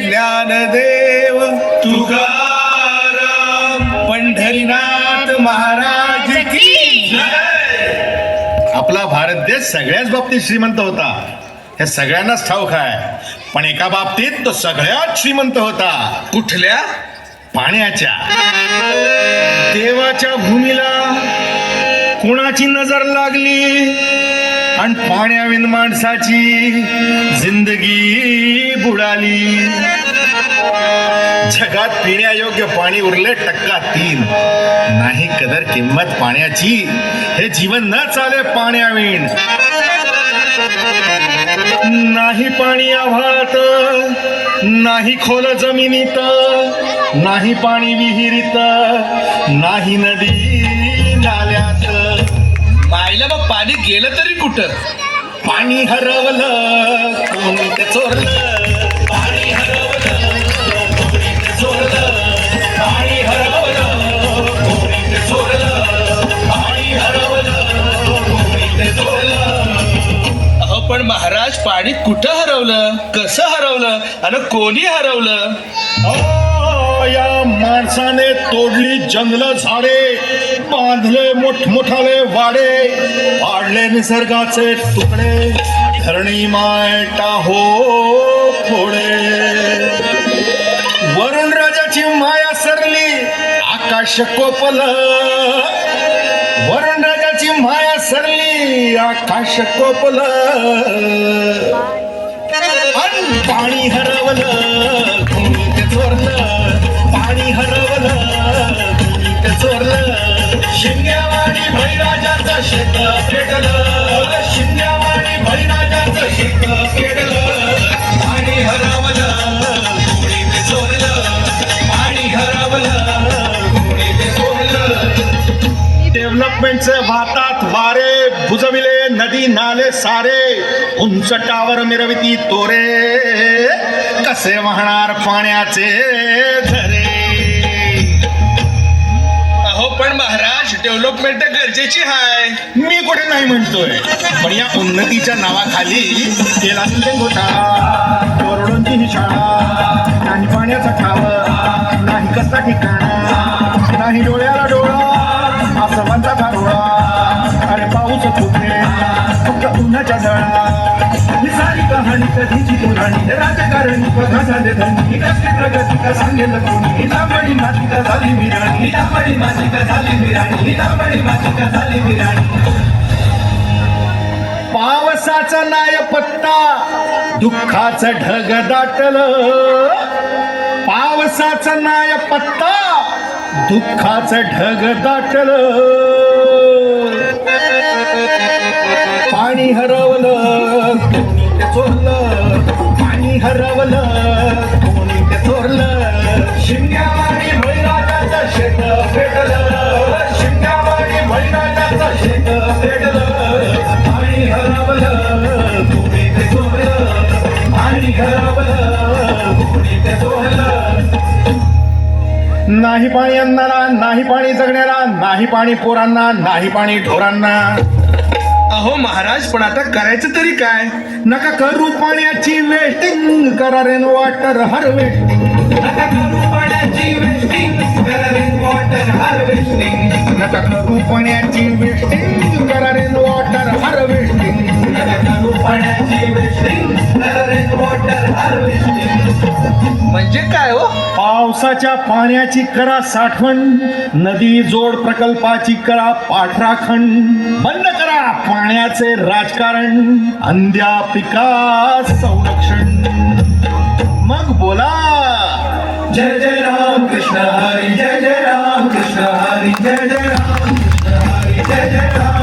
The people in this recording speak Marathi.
ज्ञानदेव तुकाराम पंढरीनाथ महाराज की जय. आपला भारत देश सगळ्याच बाबतीत श्रीमंत होता, हे सगळ्यांनाच ठाऊक आहे. पण एका बाबतीत तो सगळ्यात श्रीमंत होता. कुठल्या? पाण्याच्या. देवाच्या भूमीला कोणाची नजर लागली आणि पाण्याविन माणसाची जिंदगी बुडाली. जगात पिण्यायोग्य पाणी उरले 3%. नाही कदर किंमत पाण्याची, हे जीवन न चाले पाण्याविण. नाही पाणी आभाळात, नाही खोल जमिनीत, नाही पाणी विहिरीत, नाही नदी नाल्यात. पाहिलं मग पाणी गेलं तरी कुठं? पाणी हरवलं कोणी ते चोरलं. पाणी हरवलं कोणी ते चोरलं. पाणी हरवलं कोणी ते चोरलं. पाणी हरवलं कोणी ते चोरलं. अहो पण महाराज, पाणी कुठं हरवलं, कसं हरवलं आणि कोणी हरवलं? या माणसाने तोडली जंगल झाडे, बांधले मोठमोठाले वाडे, पाडले निसर्गाचे तुकडे, धरणी मायटा हो फोडे. वरुण राजाची माया सरली, आकाश कोपलं. वरुण राजाची माया सरली, आकाश कोपलं. आणि पाणी हरवलं कोणी ते चोरलं. पाणी हरवलं कोणी ते चोरलं. शिंग्यावाणी बळीराजाचं शेत पेटलं. शिंग्यावाणी बळीराजाचं शेत पेटलं. पाणी हरवलं कोणी ते चोरलं. पाणी हरवलं कोणी ते चोरलं. डेव्हलपमेंटचे वाहतात वारे, बुजविले नदी नाले सारे, उंच टावर मिरविती तोरे, कसे वाहणार पाण्याचे झरे. अहो पण महाराज, डेव्हलपमेंट गरजेची आहे. मी कुठे नाही म्हणतोय, पण या उन्नतीच्या नावाखाली केला घोटाळा. करोडोंची ही शाळा, नाही पाण्याचा ठाव, नाही कसा ठिकाणा, नाही डोळ्याला डोळा, आसमानचा धारोळा. अरे पाऊस कुठे, फक्त उन्हाच्या झळा. ही सारी कहाणी कधीची पुराणी, राजकारणी बघा झाले धनी, कसली प्रगती का सांगेल कोणी. लांबडी माती का झाली विराणी, लांबडी माती का झाली विराणी, लांबडी माती का झाली विराणी. पावसाचा नाय पत्ता, दुःखाचं ढग दाटलं. पावसाचा नाय पत्ता, दुःखाचं ढग दाटलं. पाणी हरवलं कोणी ते चोरलं. पाणी हरवलं कोणी ते चोरलं. शिंग्यावाणी बळीराजाचं शेत पेटलं. शिंग्यावाणी बळीराजाचं शेत पेटलं. पाणी हरवलं कोणी ते चोरलं. पाणी हरवलं कोणी ते चोरलं. नाही पाणी अन्नाला, नाही पाणी जगण्याला, नाही पाणी पोरांना, नाही पाणी ढोरांना. अहो महाराज, पण आता करायचं तरी काय? नका करू पाण्याची वेस्टिंग, करा रेन वॉटर हार्वेस्टिंग. नका करू पाण्याची वेस्टिंग, करा रेन वॉटर हार्वेस्टिंग. नका करू पाण्याची वेस्टिंग, करा रेन वॉटर हार्वेस्टिंग. नका करू पाण्याची वेस्टिंग, करा रेन वॉटर हार्वेस्टिंग. म्हणजे काय हो? पावसाच्या पाण्याची करा साठवण, नदी जोड प्रकल्पाची करा पाठराखण. बंद करा पाण्याचे राजकारण, अंध्या पिका संरक्षण. मग बोला जय जय राम कृष्ण हरी, जय जय राम कृष्ण हरी, जय जय राम कृष्ण हरी, जय जय राम.